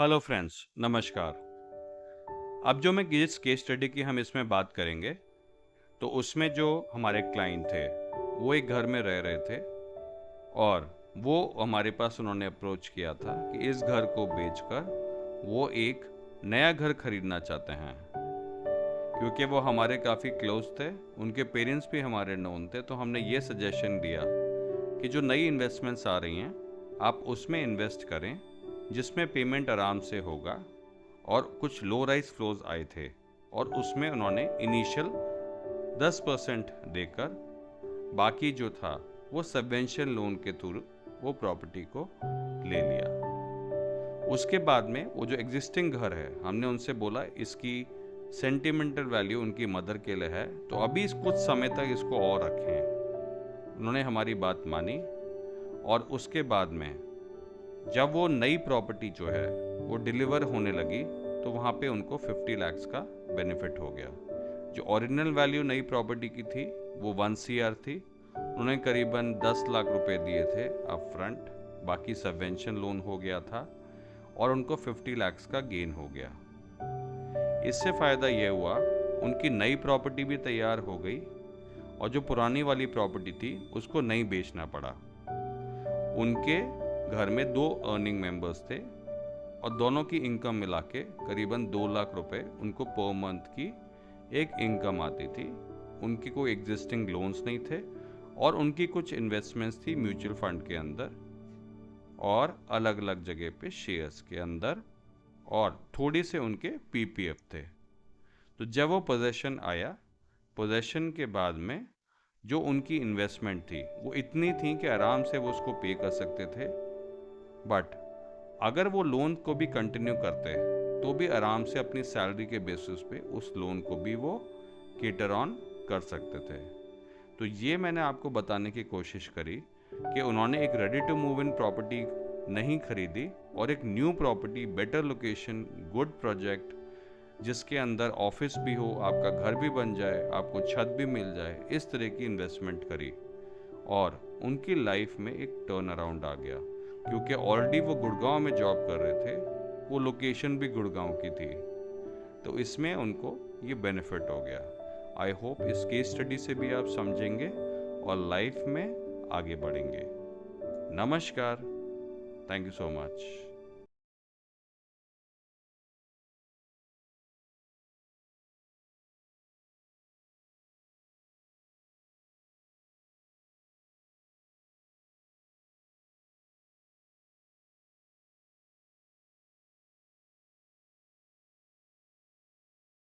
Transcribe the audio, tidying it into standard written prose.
Hello friends, नमस्कार। अब जो मैं जिस केस स्टडी की हम इसमें बात करेंगे, तो उसमें जो हमारे क्लाइंट थे, वो एक घर में रह रहे थे और वो हमारे पास उन्होंने अप्रोच किया था कि इस घर को बेचकर वो एक नया घर खरीदना चाहते हैं। क्योंकि वो हमारे काफ़ी क्लोज थे, उनके पेरेंट्स भी हमारे नोन थे, तो हमने ये सजेशन दिया कि जो नई इन्वेस्टमेंट्स आ रही हैं, आप उसमें इन्वेस्ट करें, जिसमें पेमेंट आराम से होगा। और कुछ लो राइज फ्लोज आए थे और उसमें उन्होंने इनिशियल 10% देकर बाकी जो था वो सबवेंशन लोन के थ्रू वो प्रॉपर्टी को ले लिया। उसके बाद में वो जो एग्जिस्टिंग घर है, हमने उनसे बोला इसकी सेंटिमेंटल वैल्यू उनकी मदर के लिए है, तो अभी कुछ समय तक इसको और रखें। उन्होंने हमारी बात मानी और उसके बाद में जब वो नई प्रॉपर्टी जो है वो डिलीवर होने लगी, तो वहाँ पे उनको 50 लाख का बेनिफिट हो गया। जो ओरिजिनल वैल्यू नई प्रॉपर्टी की थी वो 1 CR थी। उन्होंने करीबन 10 लाख रुपए दिए थे अप फ्रंट, बाकी सबवेंशन लोन हो गया था और उनको 50 लाख का गेन हो गया। इससे फ़ायदा यह हुआ, उनकी नई प्रॉपर्टी भी तैयार हो गई और जो पुरानी वाली प्रॉपर्टी थी उसको नहीं बेचना पड़ा। उनके घर में 2 अर्निंग मेंबर्स थे और दोनों की इनकम मिला के करीबन 2 लाख रुपए उनको पर मंथ की एक इनकम आती थी। उनकी कोई एग्जिस्टिंग लोन्स नहीं थे और उनकी कुछ इन्वेस्टमेंट्स थी म्यूचुअल फंड के अंदर और अलग अलग जगह पे शेयर्स के अंदर, और थोड़ी से उनके PPF थे। तो जब वो पोजेशन आया, पोजेशन के बाद में जो उनकी इन्वेस्टमेंट थी वो इतनी थी कि आराम से वो उसको पे कर सकते थे। बट अगर वो लोन को भी कंटिन्यू करते तो भी आराम से अपनी सैलरी के बेसिस पे उस लोन को भी वो केटर ऑन कर सकते थे। तो ये मैंने आपको बताने की कोशिश करी कि उन्होंने एक ready to move in property नहीं खरीदी और एक new property, better location, good project, जिसके अंदर ऑफिस भी हो, आपका घर भी बन जाए, आपको छत भी मिल जाए, इस तरह की इन्वेस्टमेंट करी और उनकी लाइफ में एक टर्न अराउंड आ गया। क्योंकि ऑलरेडी वो गुड़गांव में जॉब कर रहे थे, वो लोकेशन भी गुड़गांव की थी, तो इसमें उनको ये बेनिफिट हो गया। आई होप इस केस स्टडी से भी आप समझेंगे और लाइफ में आगे बढ़ेंगे। नमस्कार, थैंक यू सो मच।